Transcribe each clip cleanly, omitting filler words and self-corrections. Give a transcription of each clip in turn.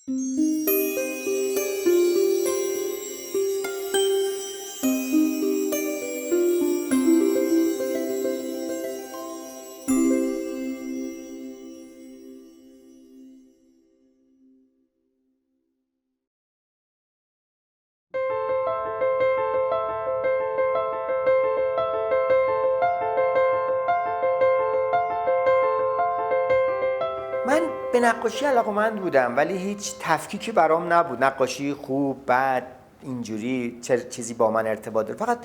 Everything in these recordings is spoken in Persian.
من به نقاشی علاقه‌مند بودم ولی هیچ تفکیکی برام نبود، نقاشی خوب بد اینجوری چه چیزی با من ارتباط داره. فقط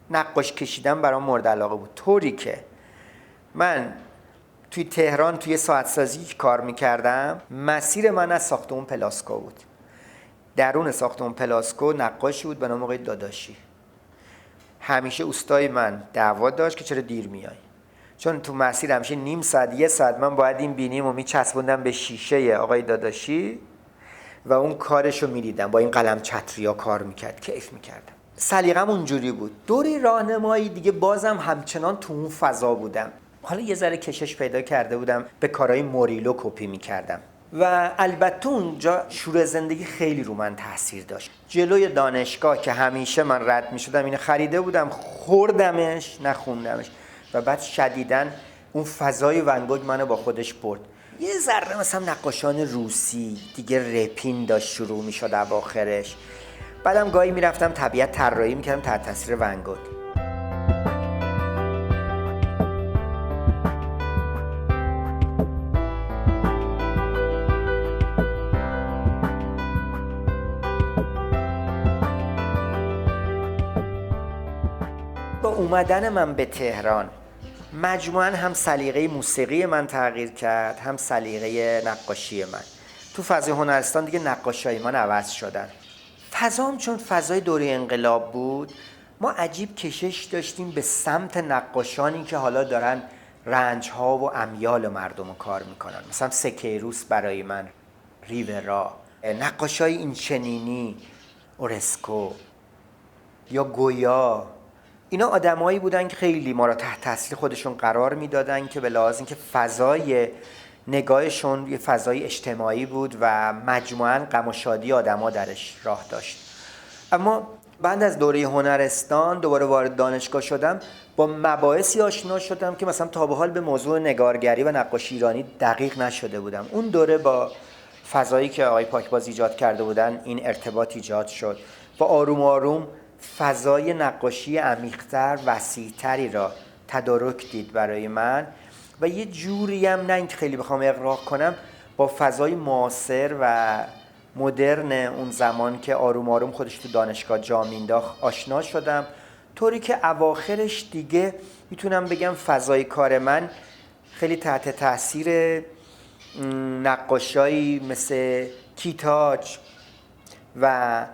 نقاش کشیدن برام مورد علاقه بود. طوری که من توی تهران توی ساعت سازی که کار میکردم، مسیر من از ساختمون پلاسکو بود. درون ساختمون پلاسکو نقاشی بود به نام آقای داداشی. همیشه اوستای من دعوا داشت که چرا دیر میای، چون تو مسیر همیشه نیم ساعت یه ساعت من باید این بینیمو میچسبوندم به شیشه آقای داداشی و اون کارشو میدیدم. با این قلم چتریا کار میکرد، کیف میکردم. سلیقه‌م اونجوری بود. دوره راهنمایی دیگه بازم همچنان تو اون فضا بودم. حالا یه ذره کشش پیدا کرده بودم، به کارهای موریلو کپی میکردم و البته اونجا شور زندگی خیلی رو من تاثیر داشت. جلوی دانشگاه که همیشه من رد میشدم اینو خریده بودم، خوردمش نخوندمش و بعد شدیداً اون فضای ونگوگ منو با خودش برد. یه ذره مثلا نقاشان روسی دیگه رپین داشت شروع میشد اواخرش. بعدم گاهی میرفتم طبیعت طراحی میکردم تحت تاثیر ونگوگ. با اومدن من به تهران مجموعاً هم سلیقه موسیقی من تغییر کرد، هم سلیقه نقاشی من. تو فضای هنرستان دیگه نقاشای من عوض شدن. فضام چون فضای دوره انقلاب بود، ما عجیب کشش داشتیم به سمت نقاشانی که حالا دارن رنج‌ها و امیال مردم رو کار میکنن. مثلا سکیروس برای من، ریورا، نقاشای اینچنینی، اورسکو یا گویا. اینا آدمایی بودن که خیلی ما را تحت تاثیر خودشون قرار میدادن که به لحاظ اینکه فضای نگاهشون یه فضای اجتماعی بود و مجموعاً غم و شادی آدما درش راه داشت. اما بعد از دوره هنرستان دوباره وارد دانشگاه شدم، با مباحثی آشنا شدم که مثلا تا به حال به موضوع نگارگری و نقاشی ایرانی دقیق نشده بودم. اون دوره با فضایی که آقای پاکباز ایجاد کرده بودن این ارتباط ایجاد شد و آروم آروم فضای نقاشی عمیق‌تر، وسیع‌تری را تدارک دید برای من و یه جوری هم نه اینکه خیلی بخوام اغراق کنم، با فضای معاصر و مدرن اون زمان که آروم آروم خودش تو دانشگاه جا مینداخت آشنا شدم، طوری که اواخرش دیگه میتونم بگم فضای کار من خیلی تحت تاثیر نقاشایی مثل کیتاج و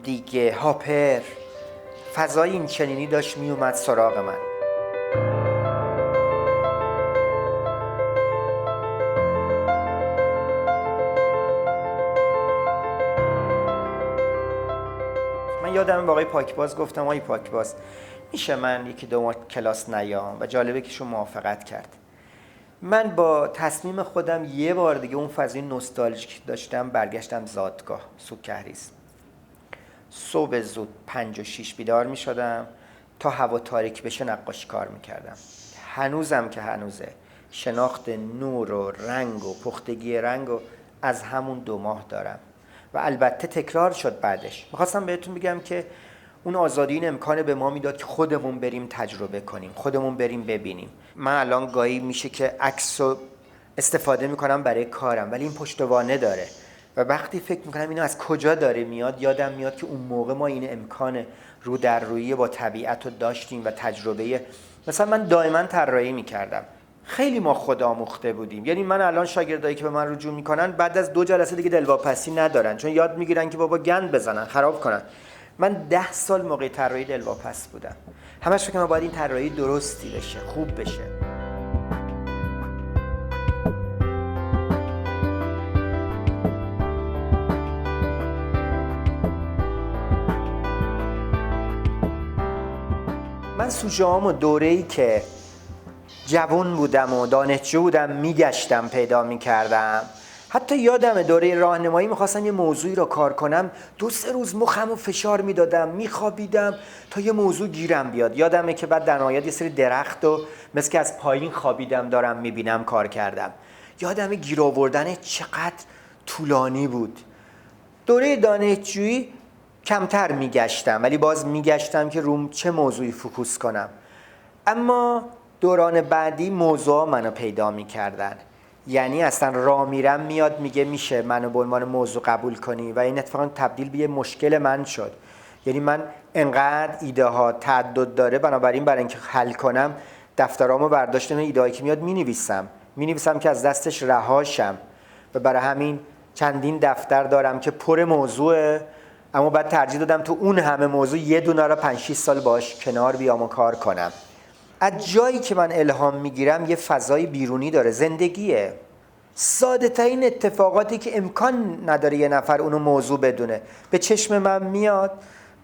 دیگه هاپر، فضای این چنینی داشت می اومد سراغ من. من یادم با آقای پاکباز گفتم آقای پاکباز میشه من یکی دو ماه کلاس نیام و جالبه که شما موافقت کرد. من با تصمیم خودم یه بار دیگه اون فضای نوستالژیک داشتم، برگشتم زادگاه سوکهریس. صبح زود 5 و 6 بیدار می شدم تا هوا تاریک بشه نقاشی کار می کردم. هنوزم که هنوزه شناخت نور و رنگ و پختگی رنگ و از همون 2 ماه دارم و البته تکرار شد بعدش. میخواستم بهتون بگم که اون آزادی این امکان به ما میداد که خودمون بریم تجربه کنیم، خودمون بریم ببینیم. من الان گاهی میشه که عکس رو استفاده میکنم برای کارم ولی این پشتوانه داره و وقتی فکر میکنم اینو از کجا داره میاد، یادم میاد که اون موقع ما این امکان رو در رویی با طبیعت رو داشتیم و تجربه. مثلا من دائما طراحی میکردم، خیلی ما خودآموخته بودیم. یعنی من الان شاگردایی که به من رجوع میکنن بعد از 2 جلسه دیگه دلواپسی ندارن، چون یاد میگیرن که بابا گند بزنن خراب کنن. من 10 سال موقع طراحی دلواپس بودم، همش فکر کنم باید این طراحی درستی بشه، خوب بشه. من سوژه‌هام و دوره‌ای که جوان بودم و دانشجو بودم میگشتم پیدا میکردم. حتی یادمه دوره راهنمایی میخواستم یه موضوعی رو کار کنم، 2-3 روز مخمو فشار میدادم، میخوابیدم تا یه موضوع گیرم بیاد. یادمه که بعد در نهایت یه سری درخت و مثل که از پایین خوابیدم دارم میبینم کار کردم. یادمه گیر آوردن چقدر طولانی بود. دوره دانشجویی کمتر میگشتم، ولی باز میگشتم که روم چه موضوعی فوکوس کنم. اما دوران بعدی موضوع منو پیدا میکردن. یعنی اصلا راه میرم میاد میگه میشه منو به عنوان موضوع قبول کنی، و این اتفاقا تبدیل به یه مشکل من شد. یعنی من انقدر ایده ها تعدد داره، بنابراین برای اینکه حل کنم دفترامو برداشتم، ایده هایی که میاد مینویسم که از دستش رهاشم، و برای همین چندین دفتر دارم که پر موضوعه، اما بعد ترجیح دادم تو اون همه موضوع یه دونه رو 5-6 سال باش کنار بیام و کار کنم. از جایی که من الهام میگیرم یه فضای بیرونی داره، زندگیه، ساده ترین اتفاقاتی که امکان نداره یه نفر اونو موضوع بدونه به چشم من میاد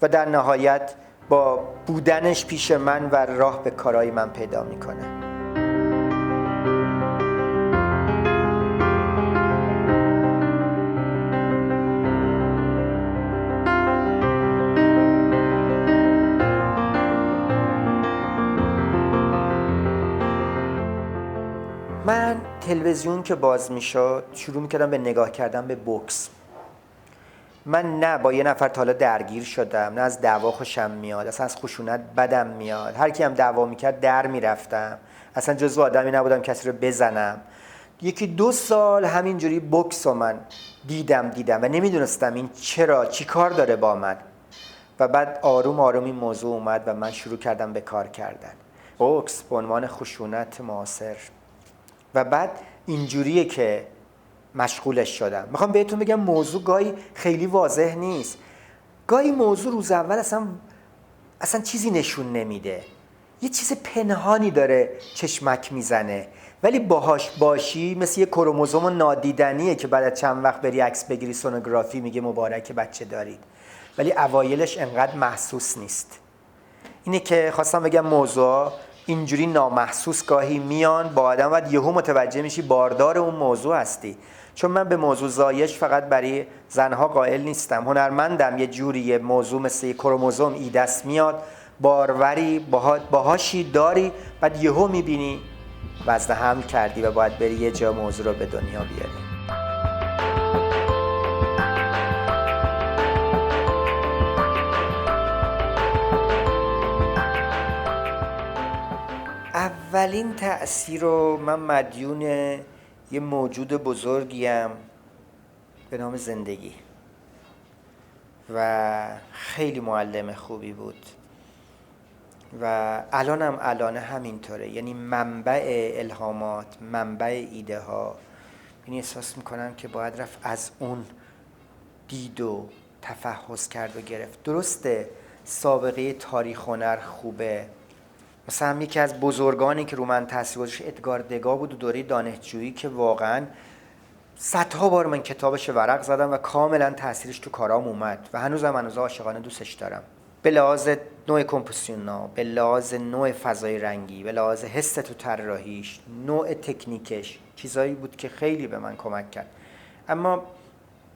و در نهایت با بودنش پیش من و راه به کارهای من پیدا میکنه. من تلویزیون که باز میشد شروع میکردم به نگاه کردن به بوکس. من نه با یه نفر تا حالا درگیر شدم، نه از دعوا خوشم میاد، اصلا از خشونت بدم میاد. هر کی هم دعوا میکرد در میرفتم، اصلا جزو آدمی نبودم کسی رو بزنم. 1-2 سال همینجوری بوکس رو من دیدم و نمیدونستم این چرا چی کار داره با من. و بعد آروم این موضوع اومد و من شروع کردم به کار کردن. بوکس به عنوان خشونت معاصر. و بعد اینجوریه که مشغولش شدم. میخوام بهتون بگم موضوع گاهی خیلی واضح نیست. گاهی موضوع روز اول اصلا چیزی نشون نمیده، یه چیز پنهانی داره چشمک میزنه، ولی باهاش باشی مثل یه کروموزوم نادیدنیه که بعد از چند وقت بری عکس بگیری سونوگرافی میگه مبارک بچه دارید، ولی اوایلش انقدر محسوس نیست. اینه که خواستم بگم موضوع اینجوری نامحسوس گاهی میان با آدم، بعد یهو متوجه میشی باردار اون موضوع هستی. چون من به موضوع زایش فقط برای زنها قائل نیستم، هنرمندم. یه جوری یه موضوع مثل یه کروموزوم ای دست میاد، باروری باهاشی داری، بعد یهو میبینی وزن حمل کردی و باید بری یه جا موضوع رو به دنیا بیاری. اولین تأثیر رو من مدیون یه موجود بزرگیم به نام زندگی، و خیلی معلم خوبی بود و الان همینطوره. یعنی منبع الهامات، منبع ایده ها، یعنی احساس میکنم که باید رفت از اون دید و تفحص کرد و گرفت. درسته سابقه تاریخ هنر خوبه، مثلا یکی از بزرگانی که رو من تاثیر گذاشت ادگار دگا بود و دوره دانشجویی که واقعا صدها بار من کتابش ورق زدم و کاملا تاثیرش تو کارام اومد و هنوز عاشقانه دوستش دارم. به لحاظ نوع کمپوزیسیونا، به لحاظ نوع فضای رنگی، به لحاظ حس تو طراحیش، نوع تکنیکش، چیزایی بود که خیلی به من کمک کرد. اما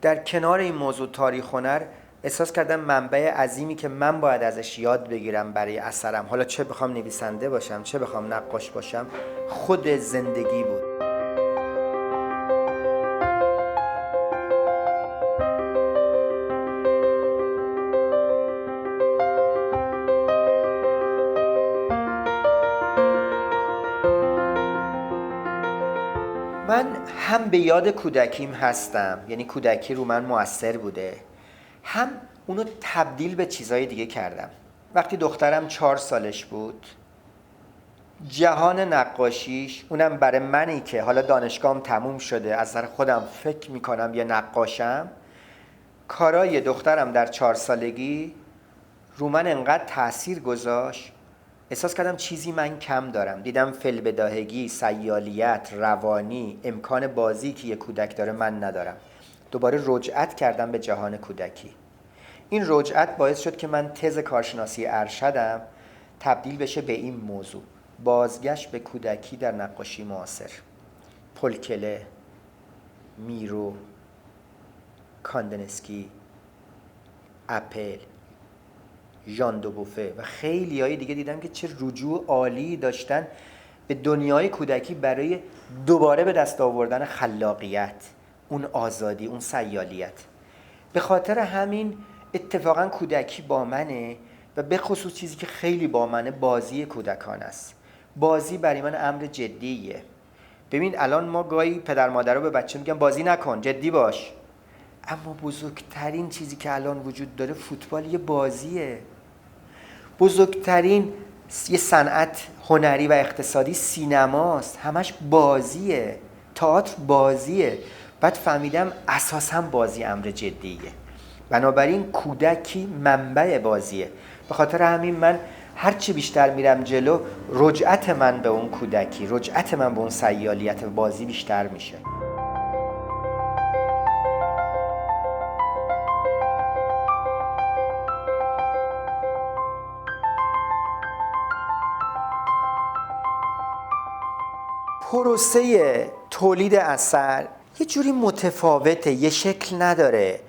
در کنار این موضوع تاریخ هنر احساس کردم منبع عظیمی که من باید ازش یاد بگیرم برای اثرم، حالا چه بخوام نویسنده باشم چه بخوام نقاش باشم، خود زندگی بود. من هم به یاد کودکیم هستم، یعنی کودکی رو من مؤثر بوده، هم اونو تبدیل به چیزای دیگه کردم. وقتی دخترم 4 سالش بود، جهان نقاشیش، اونم برای منی که حالا دانشگاهم تموم شده از نظر خودم فکر میکنم یه نقاشم، کارای دخترم در 4 سالگی رو من انقدر تأثیر گذاشت، احساس کردم چیزی من کم دارم. دیدم فی‌البداهگی، سیالیت، روانی، امکان بازی که یه کودک داره من ندارم. دوباره رجعت کردم به جهان کودکی. این رجعت باعث شد که من تز کارشناسی ارشدم تبدیل بشه به این موضوع: بازگشت به کودکی در نقاشی معاصر. پل کله، میرو، کاندنسکی، اپل، ژان دو بوفه و خیلی های دیگه دیدم که چه رجوع عالی داشتن به دنیای کودکی برای دوباره به دست آوردن خلاقیت، اون آزادی، اون سیالیت. به خاطر همین اتفاقا کودکی با منه و به خصوص چیزی که خیلی با منه بازی کودکان است. بازی برای من امر جدیه. ببین الان ما گاهی پدر مادر رو به بچه میگن بازی نکن، جدی باش. اما بزرگترین چیزی که الان وجود داره فوتبال یه بازیه. بزرگترین یه صنعت هنری و اقتصادی سینماست، همش بازیه. تئاتر بازیه. بعد فهمیدم اساساً بازی امر جدیه. بنابراین کودکی منبع بازیه. به خاطر همین من هرچی بیشتر میرم جلو رجعت من به اون کودکی، رجعت من به اون سیالیت بازی بیشتر میشه. پروسه تولید اثر یه جوری متفاوته، یه شکل نداره.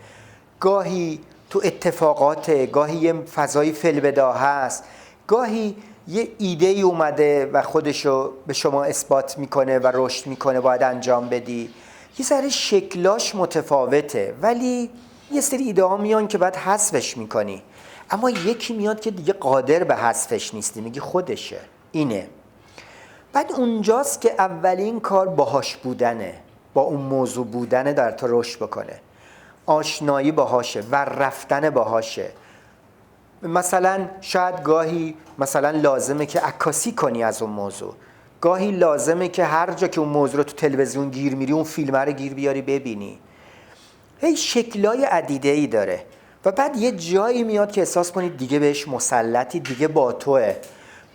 گاهی تو اتفاقات، گاهی یه فضای فی‌البداهه هست، گاهی یه ایده‌ای اومده و خودشو به شما اثبات میکنه و رشد میکنه، باید انجام بدی. یه ذره شکلاش متفاوته، ولی یه سری ایده ها میان که باید حذفش میکنی. اما یکی میاد که دیگه قادر به حذفش نیستی، میگی خودشه، اینه. بعد اونجاست که اولین کار باهاش بودنه، با اون موضوع بودنه در تا رشد بکنه. آشنایی باهاشه و رفتن باهاشه. مثلا شاید گاهی مثلا لازمه که عکاسی کنی از اون موضوع، گاهی لازمه که هر جا که اون موضوع رو تو تلویزیون گیر میری اون فیلم رو گیر بیاری ببینی. هی شکلای عدیده‌ای داره و بعد یه جایی میاد که احساس کنی دیگه بهش مسلطی، دیگه با توئه.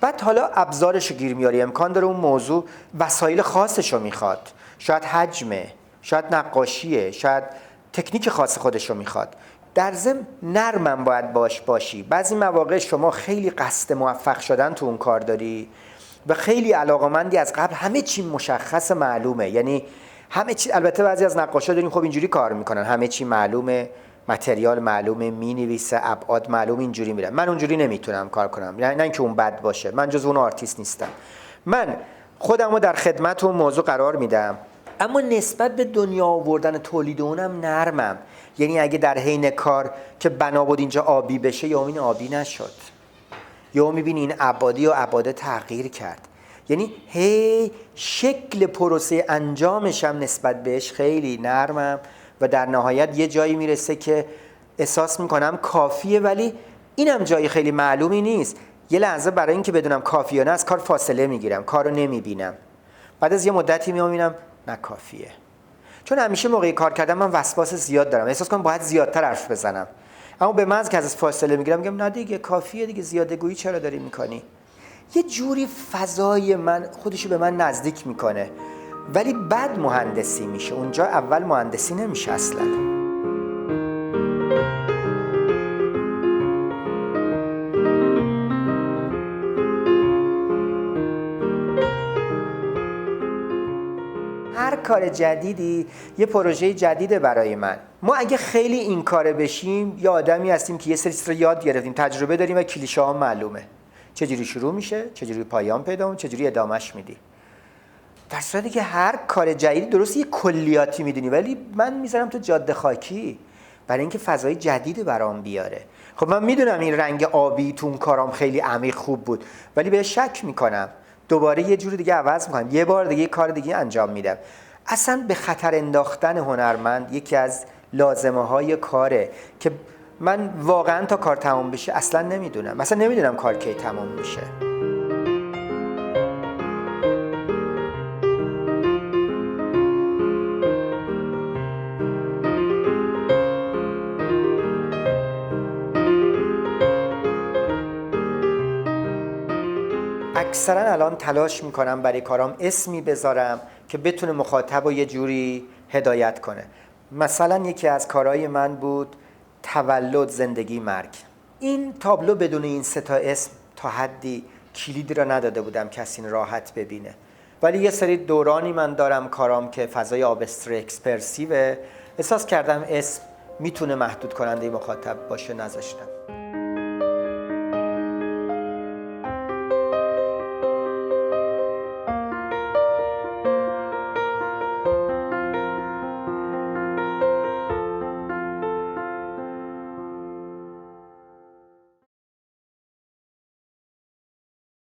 بعد حالا ابزارشو گیر میاری، امکان داره اون موضوع وسایل خاصشو میخواد، شاید حجمه، شاید نقاشیه، شاید تکنیک خاص خودشو میخواد. در ضمن نرمم باید باشی. بعضی مواقع شما خیلی قصد موفق شدن تو اون کار داری و خیلی علاقمندی از قبل، همه چی مشخص معلومه، یعنی همه چی. البته بعضی از نقاشا داریم خب اینجوری کار میکنن، همه چی معلومه، متریال معلومه، مینویسه، ابعاد معلومه، اینجوری میره. من اونجوری نمیتونم کار کنم، نه اینکه اون بد باشه، من جز اون آرتیست نیستم. من خودمو در خدمت اون موضوع قرار میدم، اما نسبت به دنیا آوردن تولید اونم نرمم. یعنی اگه در حین کار که بنا بود اینجا آبی بشه، یا این آبی نشد، یا میبینی این ابعادی و ابعاد تغییر کرد. یعنی هی شکل پروسه انجامش هم نسبت بهش خیلی نرمم و در نهایت یه جایی میرسه که احساس میکنم کافیه، ولی اینم جایی خیلی معلومی نیست. یه لحظه برای اینکه بدونم کافیه نه از کار فاصله میگیرم، کارو نمیبینم. بعد از یه مدتی میبینم نه کافیه. چون همیشه موقعی کار کردم من وسواس زیاد دارم، احساس کنم باید زیادتر حرف بزنم. اما به محض که از فاصله میگیرم میگم نه دیگه کافیه دیگه، زیاده گویی چرا داری میکنی؟ یه جوری فضای من خودشو به من نزدیک میکنه، ولی بعد مهندسی میشه. اونجا اول مهندسی نمیشه اصلا. هر کار جدیدی یه پروژه جدیده برای من. ما اگه خیلی این کاره بشیم یه آدمی هستیم که یه سری چیزا یاد گرفتیم، تجربه داریم و کلیشه ها معلومه، چجوری شروع میشه، چجوری پایان پیدا میکنه، چجوری ادامهش میدی. در صورتی که هر کار جدیدی درست یه کلیاتی میدونی، ولی من میذارم تو جاده خاکی برای اینکه فضای جدیدی برام بیاره. خب من میدونم این رنگ آبی تو اون کارام خیلی عمیق خوب بود، ولی بهش شک میکنم، دوباره یه جور دیگه عوض میکنم، یه بار دیگه یه کار دیگه انجام میدم. اصلا به خطر انداختن هنرمند یکی از لازمه های کاره که من واقعا تا کار تمام بشه اصلا نمیدونم، مثلا نمیدونم کار کی تمام میشه. اکثرا الان تلاش میکنم برای کارام اسمی بذارم که بتونه مخاطب رو یه جوری هدایت کنه. مثلا یکی از کارهای من بود تولد، زندگی، مرگ. این تابلو بدون این 3 تا اسم تا حدی کلیدی را نداده بودم کسی راحت ببینه. ولی یه سری دورانی من دارم کارام که فضای آبستر اکسپرسیوه، احساس کردم اسم میتونه محدود کننده مخاطب باشه، نذاشتم.